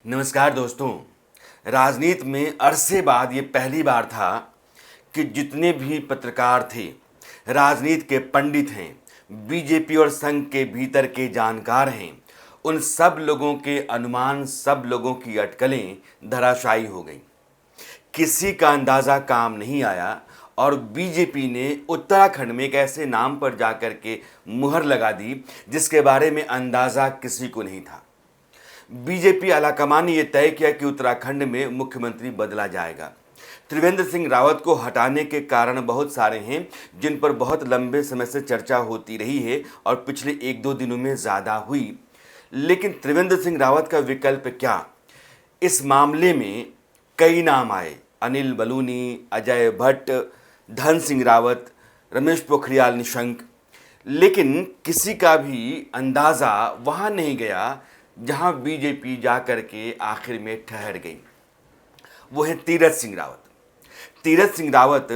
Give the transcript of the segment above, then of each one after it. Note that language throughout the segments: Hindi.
नमस्कार दोस्तों। राजनीति में अरसे बाद ये पहली बार था कि जितने भी पत्रकार थे, राजनीति के पंडित हैं, बीजेपी और संघ के भीतर के जानकार हैं, उन सब लोगों के अनुमान, सब लोगों की अटकलें धराशायी हो गई। किसी का अंदाज़ा काम नहीं आया और बीजेपी ने उत्तराखंड में एक ऐसे नाम पर जाकर के मुहर लगा दी जिसके बारे में अंदाज़ा किसी को नहीं था। बीजेपी आलाकमान ने यह तय किया कि उत्तराखंड में मुख्यमंत्री बदला जाएगा। त्रिवेंद्र सिंह रावत को हटाने के कारण बहुत सारे हैं जिन पर बहुत लंबे समय से चर्चा होती रही है और पिछले 1-2 दिनों में ज़्यादा हुई। लेकिन त्रिवेंद्र सिंह रावत का विकल्प क्या? इस मामले में कई नाम आए, अनिल बलूनी, अजय भट्ट, धन सिंह रावत, रमेश पोखरियाल निशंक, लेकिन किसी का भी अंदाज़ा वहाँ नहीं गया जहां बीजेपी जाकर के आखिर में ठहर गई। वो है तीरथ सिंह रावत। तीरथ सिंह रावत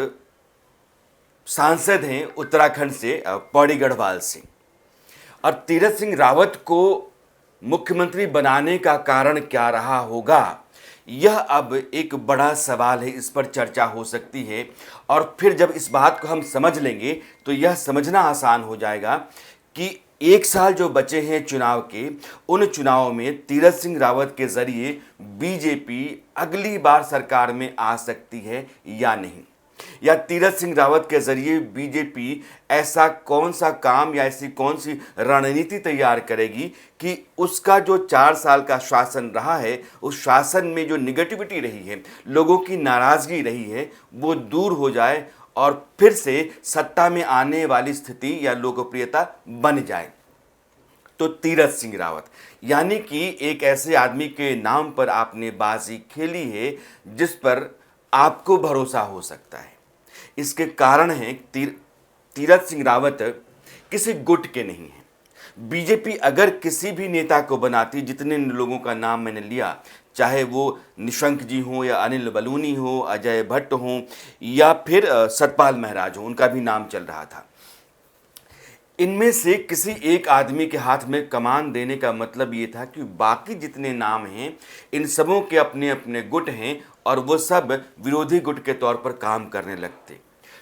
सांसद हैं उत्तराखंड से, पौड़ी गढ़वाल से। और तीरथ सिंह रावत को मुख्यमंत्री बनाने का कारण क्या रहा होगा, यह अब एक बड़ा सवाल है। इस पर चर्चा हो सकती है और फिर जब इस बात को हम समझ लेंगे तो यह समझना आसान हो जाएगा कि 1 साल जो बचे हैं चुनाव के, उन चुनावों में तीरथ सिंह रावत के जरिए बीजेपी अगली बार सरकार में आ सकती है या नहीं, या तीरथ सिंह रावत के जरिए बीजेपी ऐसा कौन सा काम या ऐसी कौन सी रणनीति तैयार करेगी कि उसका जो 4 साल का शासन रहा है, उस शासन में जो निगेटिविटी रही है, लोगों की नाराजगी रही है, वो दूर हो जाए और फिर से सत्ता में आने वाली स्थिति या लोकप्रियता बन जाए। तो तीरथ सिंह रावत यानी कि एक ऐसे आदमी के नाम पर आपने बाजी खेली है जिस पर आपको भरोसा हो सकता है। इसके कारण है तीरथ सिंह रावत किसी गुट के नहीं है। बीजेपी अगर किसी भी नेता को बनाती, जितने लोगों का नाम मैंने लिया, चाहे वो निशंक जी हों या अनिल बलूनी हो, अजय भट्ट हों या फिर सतपाल महाराज हो, उनका भी नाम चल रहा था, इनमें से किसी एक आदमी के हाथ में कमान देने का मतलब ये था कि बाकी जितने नाम हैं इन सबों के अपने अपने गुट हैं और वो सब विरोधी गुट के तौर पर काम करने लगते।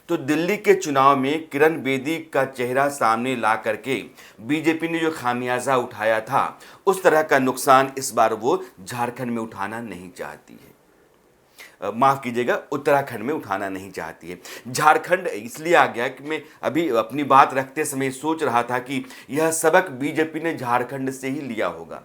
तो दिल्ली के चुनाव में किरण बेदी का चेहरा सामने ला करके बीजेपी ने जो खामियाजा उठाया था, उस तरह का नुकसान इस बार वो झारखंड में उठाना नहीं चाहती है। माफ़ कीजिएगा, उत्तराखंड में उठाना नहीं चाहती है। झारखंड इसलिए आ गया कि मैं अभी अपनी बात रखते समय सोच रहा था कि यह सबक बीजेपी ने झारखंड से ही लिया होगा।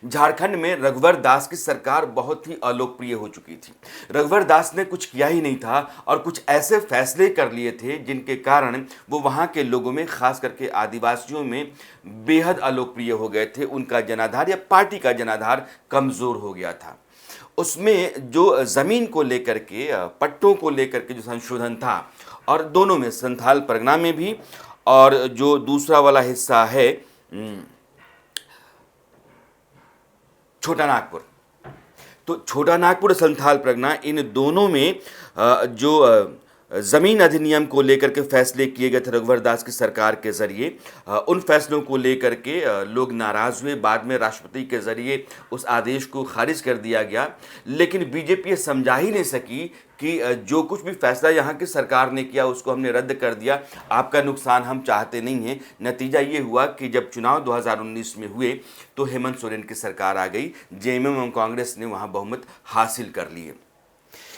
झारखंड में रघुवर दास की सरकार बहुत ही अलोकप्रिय हो चुकी थी। रघुवर दास ने कुछ किया ही नहीं था और कुछ ऐसे फैसले कर लिए थे जिनके कारण वो वहाँ के लोगों में, खास करके आदिवासियों में बेहद अलोकप्रिय हो गए थे। उनका जनाधार या पार्टी का जनाधार कमज़ोर हो गया था। उसमें जो ज़मीन को लेकर के, पट्टों को लेकर के जो संशोधन था, और दोनों में, संथाल परगना में भी और जो दूसरा वाला हिस्सा है छोटा नागपुर, तो छोटा नागपुर संथाल परगना, इन दोनों में जो ज़मीन अधिनियम को लेकर के फैसले किए गए थे रघुवर दास की सरकार के ज़रिए, उन फैसलों को लेकर के लोग नाराज़ हुए। बाद में राष्ट्रपति के ज़रिए उस आदेश को खारिज कर दिया गया। लेकिन बीजेपी ये समझा ही नहीं सकी कि जो कुछ भी फैसला यहाँ की सरकार ने किया उसको हमने रद्द कर दिया, आपका नुकसान हम चाहते नहीं हैं। नतीजा ये हुआ कि जब चुनाव 2019 में हुए तो हेमंत सोरेन की सरकार आ गई, जेएमएम और कांग्रेस ने वहाँ बहुमत हासिल कर लिए।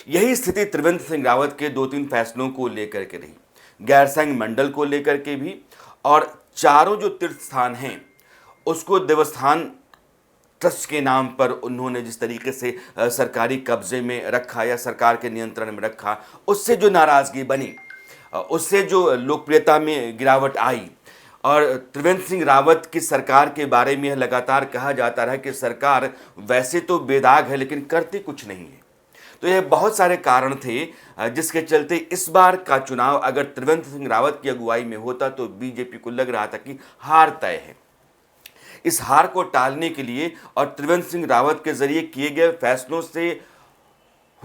यही स्थिति त्रिवेंद्र सिंह रावत के 2-3 फैसलों को लेकर के रही, गैरसैंण मंडल को लेकर के भी, और चारों जो तीर्थ स्थान हैं उसको देवस्थान ट्रस्ट के नाम पर उन्होंने जिस तरीके से सरकारी कब्जे में रखा या सरकार के नियंत्रण में रखा, उससे जो नाराज़गी बनी, उससे जो लोकप्रियता में गिरावट आई। और त्रिवेंद्र सिंह रावत की सरकार के बारे में लगातार कहा जाता रहा कि सरकार वैसे तो बेदाग है लेकिन करती कुछ नहीं है। तो ये बहुत सारे कारण थे जिसके चलते इस बार का चुनाव अगर त्रिवेंद्र सिंह रावत की अगुवाई में होता तो बीजेपी को लग रहा था कि हार तय है। इस हार को टालने के लिए और त्रिवेंद्र सिंह रावत के जरिए किए गए फैसलों से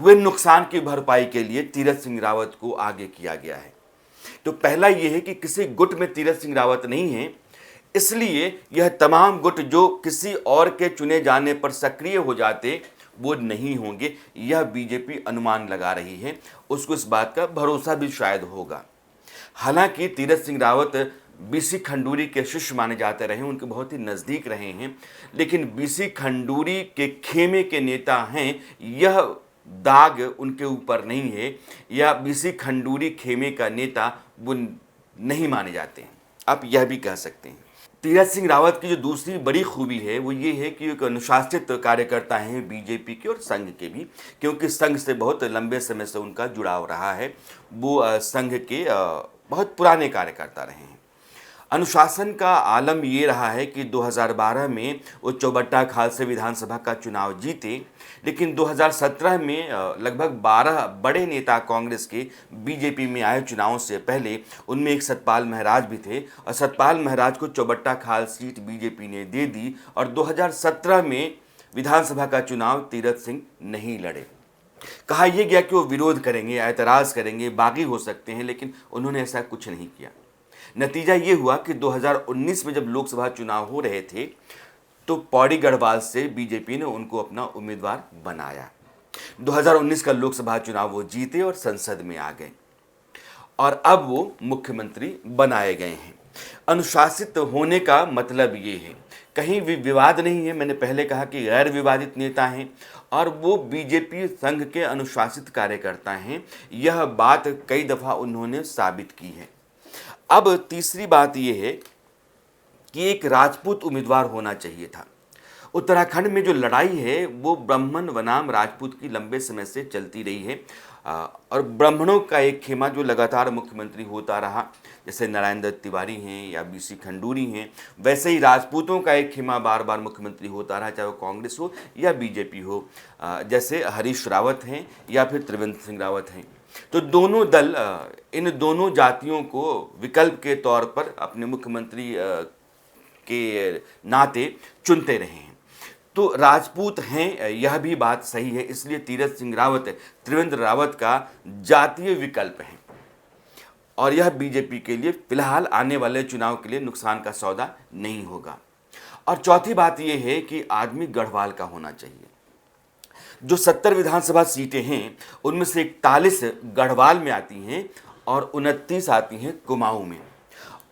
हुए नुकसान की भरपाई के लिए तीरथ सिंह रावत को आगे किया गया है। तो पहला यह है कि किसी गुट में तीरथ सिंह रावत नहीं है। इसलिए यह तमाम गुट जो किसी और के चुने जाने पर सक्रिय हो जाते वो नहीं होंगे, यह बीजेपी अनुमान लगा रही है। उसको इस बात का भरोसा भी शायद होगा। हालांकि तीरथ सिंह रावत बीसी खंडूरी के शिष्य माने जाते रहे, उनके बहुत ही नज़दीक रहे हैं, लेकिन बीसी खंडूरी के खेमे के नेता हैं, यह दाग उनके ऊपर नहीं है, या बीसी खंडूरी खेमे का नेता वो नहीं माने जाते हैं, आप यह भी कह सकते हैं। तीरथ सिंह रावत की जो दूसरी बड़ी खूबी है वो ये है कि एक अनुशासित कार्यकर्ता हैं बीजेपी के और संघ के भी, क्योंकि संघ से बहुत लंबे समय से उनका जुड़ाव रहा है। वो संघ के बहुत पुराने कार्यकर्ता रहे हैं। अनुशासन का आलम ये रहा है कि 2012 में वो चौबट्टा खाल से विधानसभा का चुनाव जीते, लेकिन 2017 में लगभग 12 बड़े नेता कांग्रेस के बीजेपी में आए चुनावों से पहले। उनमें एक सतपाल महराज भी थे, और सतपाल महराज को चौबट्टा खाल सीट बीजेपी ने दे दी, और 2017 में विधानसभा का चुनाव तीरथ सिंह नहीं लड़े। कहा यह गया कि वो विरोध करेंगे, एतराज़ करेंगे, बागी हो सकते हैं, लेकिन उन्होंने ऐसा कुछ नहीं किया। नतीजा ये हुआ कि 2019 में जब लोकसभा चुनाव हो रहे थे तो पौड़ी गढ़वाल से बीजेपी ने उनको अपना उम्मीदवार बनाया। 2019 का लोकसभा चुनाव वो जीते और संसद में आ गए, और अब वो मुख्यमंत्री बनाए गए हैं। अनुशासित होने का मतलब ये है, कहीं भी विवाद नहीं है। मैंने पहले कहा कि गैर विवादित नेता हैं, और वो बीजेपी संघ के अनुशासित कार्यकर्ता हैं। यह बात कई दफ़ा उन्होंने साबित की है। अब तीसरी बात यह है कि एक राजपूत उम्मीदवार होना चाहिए था। उत्तराखंड में जो लड़ाई है वो ब्राह्मण बनाम राजपूत की लंबे समय से चलती रही है, और ब्राह्मणों का एक खेमा जो लगातार मुख्यमंत्री होता रहा, जैसे नारायण दत्त तिवारी हैं या बीसी खंडूरी हैं, वैसे ही राजपूतों का एक खेमा बार बार मुख्यमंत्री होता रहा, चाहे वो कांग्रेस हो या बीजेपी हो, जैसे हरीश रावत हैं या फिर त्रिवेंद्र सिंह रावत हैं। तो दोनों दल इन दोनों जातियों को विकल्प के तौर पर अपने मुख्यमंत्री के नाते चुनते रहे हैं। तो राजपूत हैं, यह भी बात सही है, इसलिए तीरथ सिंह रावत त्रिवेंद्र रावत का जातीय विकल्प है, और यह बीजेपी के लिए फिलहाल आने वाले चुनाव के लिए नुकसान का सौदा नहीं होगा। और चौथी बात यह है कि आदमी गढ़वाल का होना चाहिए। जो 70 विधानसभा सीटें हैं उनमें से 41 गढ़वाल में आती हैं और 29 आती हैं कुमाऊं में।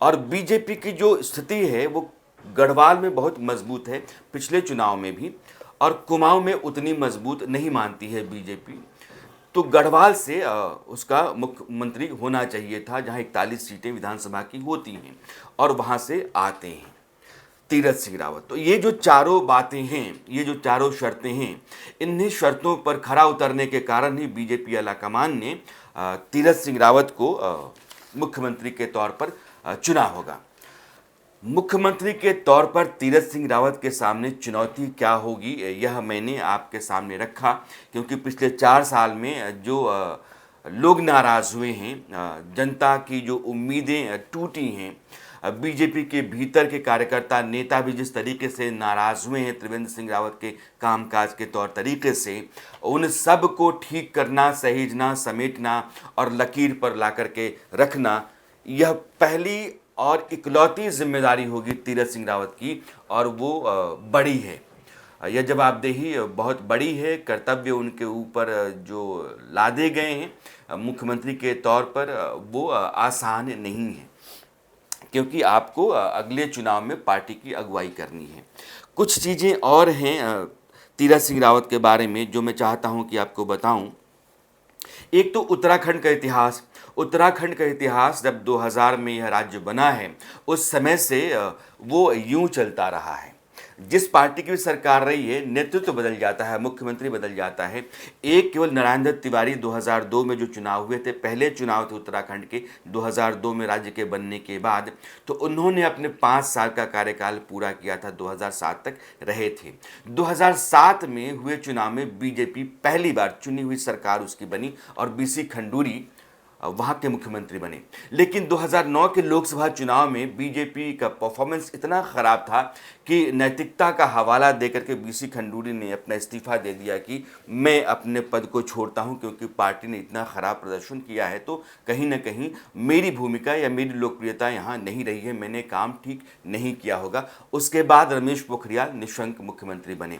और बीजेपी की जो स्थिति है वो गढ़वाल में बहुत मजबूत है, पिछले चुनाव में भी, और कुमाऊं में उतनी मजबूत नहीं मानती है बीजेपी। तो गढ़वाल से उसका मुख्यमंत्री होना चाहिए था, जहां 41 सीटें विधानसभा की होती हैं, और वहां से आते हैं तीरथ सिंह रावत। तो ये जो चारों बातें हैं, ये जो चारों शर्तें हैं, इन्हीं शर्तों पर खरा उतरने के कारण ही बीजेपी आलाकमान ने तीरथ सिंह रावत को मुख्यमंत्री के तौर पर चुना होगा। मुख्यमंत्री के तौर पर तीरथ सिंह रावत के सामने चुनौती क्या होगी, यह मैंने आपके सामने रखा, क्योंकि पिछले 4 साल में जो लोग नाराज़ हुए हैं, जनता की जो उम्मीदें टूटी हैं, बीजेपी के भीतर के कार्यकर्ता नेता भी जिस तरीके से नाराज़ हुए हैं त्रिवेंद्र सिंह रावत के कामकाज के तौर तरीके से, उन सब को ठीक करना, सहेजना, समेटना और लकीर पर ला कर के रखना, यह पहली और इकलौती जिम्मेदारी होगी तीरथ सिंह रावत की, और वो बड़ी है। यह जवाबदेही बहुत बड़ी है। कर्तव्य उनके ऊपर जो लादे गए हैं मुख्यमंत्री के तौर पर, वो आसान नहीं है, क्योंकि आपको अगले चुनाव में पार्टी की अगुवाई करनी है। कुछ चीज़ें और हैं तीरथ सिंह रावत के बारे में जो मैं चाहता हूं कि आपको बताऊं। एक तो उत्तराखंड का इतिहास। उत्तराखंड का इतिहास जब 2000 में यह राज्य बना है, उस समय से वो यूं चलता रहा है। जिस पार्टी की भी सरकार रही है, नेतृत्व बदल जाता है, मुख्यमंत्री बदल जाता है। एक केवल नारायण दत्त तिवारी 2002 में जो चुनाव हुए थे, पहले चुनाव थे उत्तराखंड के 2002 में राज्य के बनने के बाद, तो उन्होंने अपने 5 साल का कार्यकाल पूरा किया था, 2007 तक रहे थे। 2007 में हुए चुनाव में बीजेपी पहली बार चुनी हुई सरकार उसकी बनी, और बीसी खंडूरी वहाँ के मुख्यमंत्री बने। लेकिन 2009 के लोकसभा चुनाव में बीजेपी का परफॉर्मेंस इतना ख़राब था कि नैतिकता का हवाला देकर के बीसी खंडूरी ने अपना इस्तीफ़ा दे दिया कि मैं अपने पद को छोड़ता हूं, क्योंकि पार्टी ने इतना ख़राब प्रदर्शन किया है तो कहीं ना कहीं मेरी भूमिका या मेरी लोकप्रियता यहाँ नहीं रही है, मैंने काम ठीक नहीं किया होगा। उसके बाद रमेश पोखरियाल निशंक मुख्यमंत्री बने।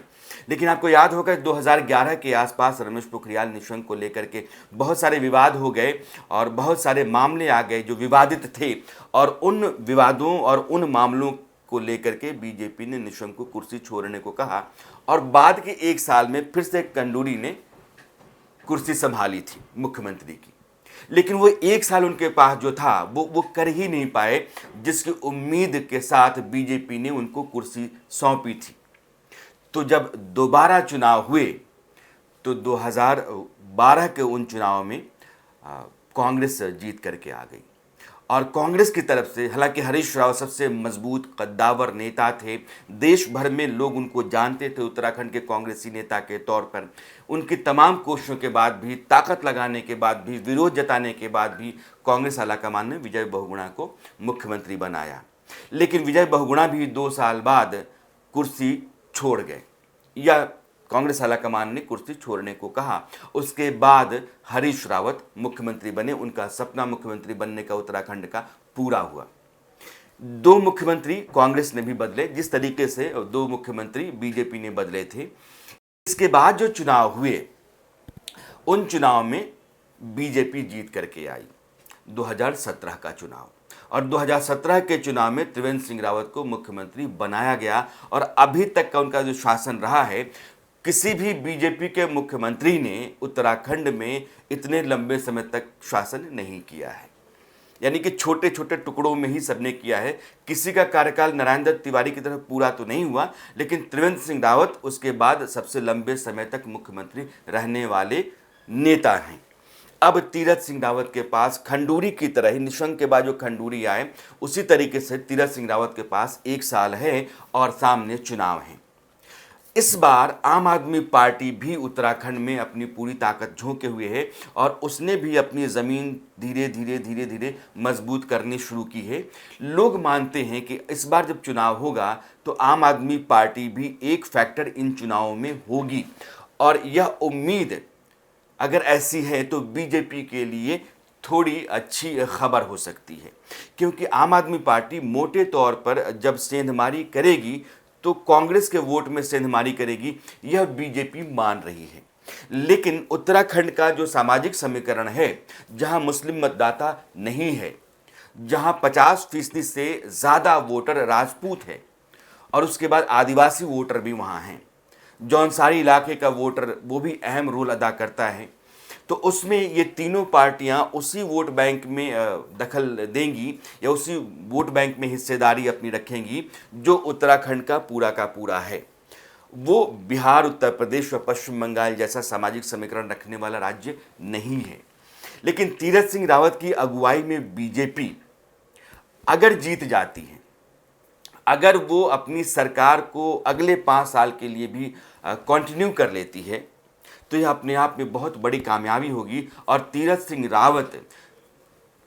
लेकिन आपको याद होगा 2011 के आसपास रमेश पोखरियाल निशंक को लेकर के बहुत सारे विवाद हो गए और बहुत सारे मामले आ गए जो विवादित थे, और उन विवादों और उन मामलों को लेकर के बीजेपी ने निशंक को कुर्सी छोड़ने को कहा, और बाद के एक साल में फिर से खंडूरी ने कुर्सी संभाली थी मुख्यमंत्री की। लेकिन वो एक साल उनके पास जो था वो कर ही नहीं पाए जिसकी उम्मीद के साथ बीजेपी ने उनको कुर्सी सौंपी थी। तो जब दोबारा चुनाव हुए तो 2012 के उन चुनाव में कांग्रेस जीत करके आ गई, और कांग्रेस की तरफ से, हालांकि हरीश रावत सबसे मजबूत कद्दावर नेता थे, देश भर में लोग उनको जानते थे उत्तराखंड के कांग्रेसी नेता के तौर पर, उनकी तमाम कोशिशों के बाद भी, ताकत लगाने के बाद भी, विरोध जताने के बाद भी कांग्रेस आलाकमान ने विजय बहुगुणा को मुख्यमंत्री बनाया। लेकिन विजय बहुगुणा भी 2 साल बाद कुर्सी छोड़ गए, या कांग्रेस आलाकमान ने कुर्सी छोड़ने को कहा। उसके बाद हरीश रावत मुख्यमंत्री बने, उनका सपना मुख्यमंत्री बनने का उत्तराखंड का पूरा हुआ। 2 मुख्यमंत्री कांग्रेस ने भी बदले, जिस तरीके से 2 मुख्यमंत्री बीजेपी ने बदले थे। इसके बाद जो चुनाव हुए उन चुनाव में बीजेपी जीत करके आई। 2017 का चुनाव, और 2017 के चुनाव में त्रिवेंद्र सिंह रावत को मुख्यमंत्री बनाया गया, और अभी तक का उनका जो शासन रहा है, किसी भी बीजेपी के मुख्यमंत्री ने उत्तराखंड में इतने लंबे समय तक शासन नहीं किया है। यानी कि छोटे छोटे टुकड़ों में ही सबने किया है। किसी का कार्यकाल नारायण दत्त तिवारी की तरह पूरा तो नहीं हुआ, लेकिन त्रिवेंद्र सिंह रावत उसके बाद सबसे लंबे समय तक मुख्यमंत्री रहने वाले नेता हैं। अब तीरथ सिंह रावत के पास खंडूरी की तरह ही, निशंक के बाद जो खंडूरी आए उसी तरीके से तीरथ सिंह रावत के पास 1 साल है और सामने चुनाव है। इस बार आम आदमी पार्टी भी उत्तराखंड में अपनी पूरी ताकत झोंके हुए है, और उसने भी अपनी ज़मीन धीरे धीरे मजबूत करनी शुरू की है। लोग मानते हैं कि इस बार जब चुनाव होगा तो आम आदमी पार्टी भी एक फैक्टर इन चुनावों में होगी, और यह उम्मीद अगर ऐसी है तो बीजेपी के लिए थोड़ी अच्छी खबर हो सकती है, क्योंकि आम आदमी पार्टी मोटे तौर पर जब सेंधमारी करेगी तो कांग्रेस के वोट में सेंधमारी करेगी, यह बीजेपी मान रही है। लेकिन उत्तराखंड का जो सामाजिक समीकरण है, जहां मुस्लिम मतदाता नहीं है, जहां 50% से ज़्यादा वोटर राजपूत है, और उसके बाद आदिवासी वोटर भी वहां हैं, जौनसारी इलाके का वोटर वो भी अहम रोल अदा करता है, तो उसमें ये तीनों पार्टियां उसी वोट बैंक में दखल देंगी या उसी वोट बैंक में हिस्सेदारी अपनी रखेंगी जो उत्तराखंड का पूरा है। वो बिहार, उत्तर प्रदेश और पश्चिम बंगाल जैसा सामाजिक समीकरण रखने वाला राज्य नहीं है। लेकिन तीरथ सिंह रावत की अगुवाई में बीजेपी अगर जीत जाती है, अगर वो अपनी सरकार को अगले 5 साल के लिए भी कंटिन्यू कर लेती है, तो यह अपने आप में बहुत बड़ी कामयाबी होगी, और तीरथ सिंह रावत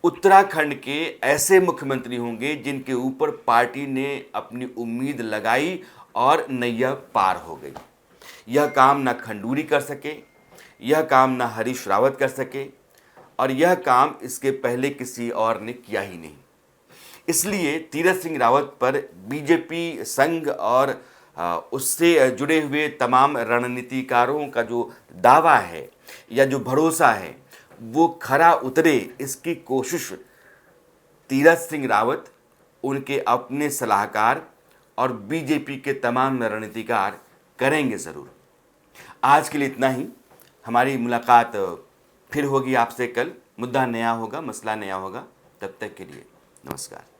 उत्तराखंड के ऐसे मुख्यमंत्री होंगे जिनके ऊपर पार्टी ने अपनी उम्मीद लगाई और नैया पार हो गई। यह काम ना खंडूरी कर सके, यह काम ना हरीश रावत कर सके, और यह काम इसके पहले किसी और ने किया ही नहीं। इसलिए तीरथ सिंह रावत पर बीजेपी संघ और उससे जुड़े हुए तमाम रणनीतिकारों का जो दावा है या जो भरोसा है वो खरा उतरे, इसकी कोशिश तीरथ सिंह रावत, उनके अपने सलाहकार और बीजेपी के तमाम रणनीतिकार करेंगे ज़रूर। आज के लिए इतना ही। हमारी मुलाकात फिर होगी आपसे कल। मुद्दा नया होगा, मसला नया होगा। तब तक के लिए नमस्कार।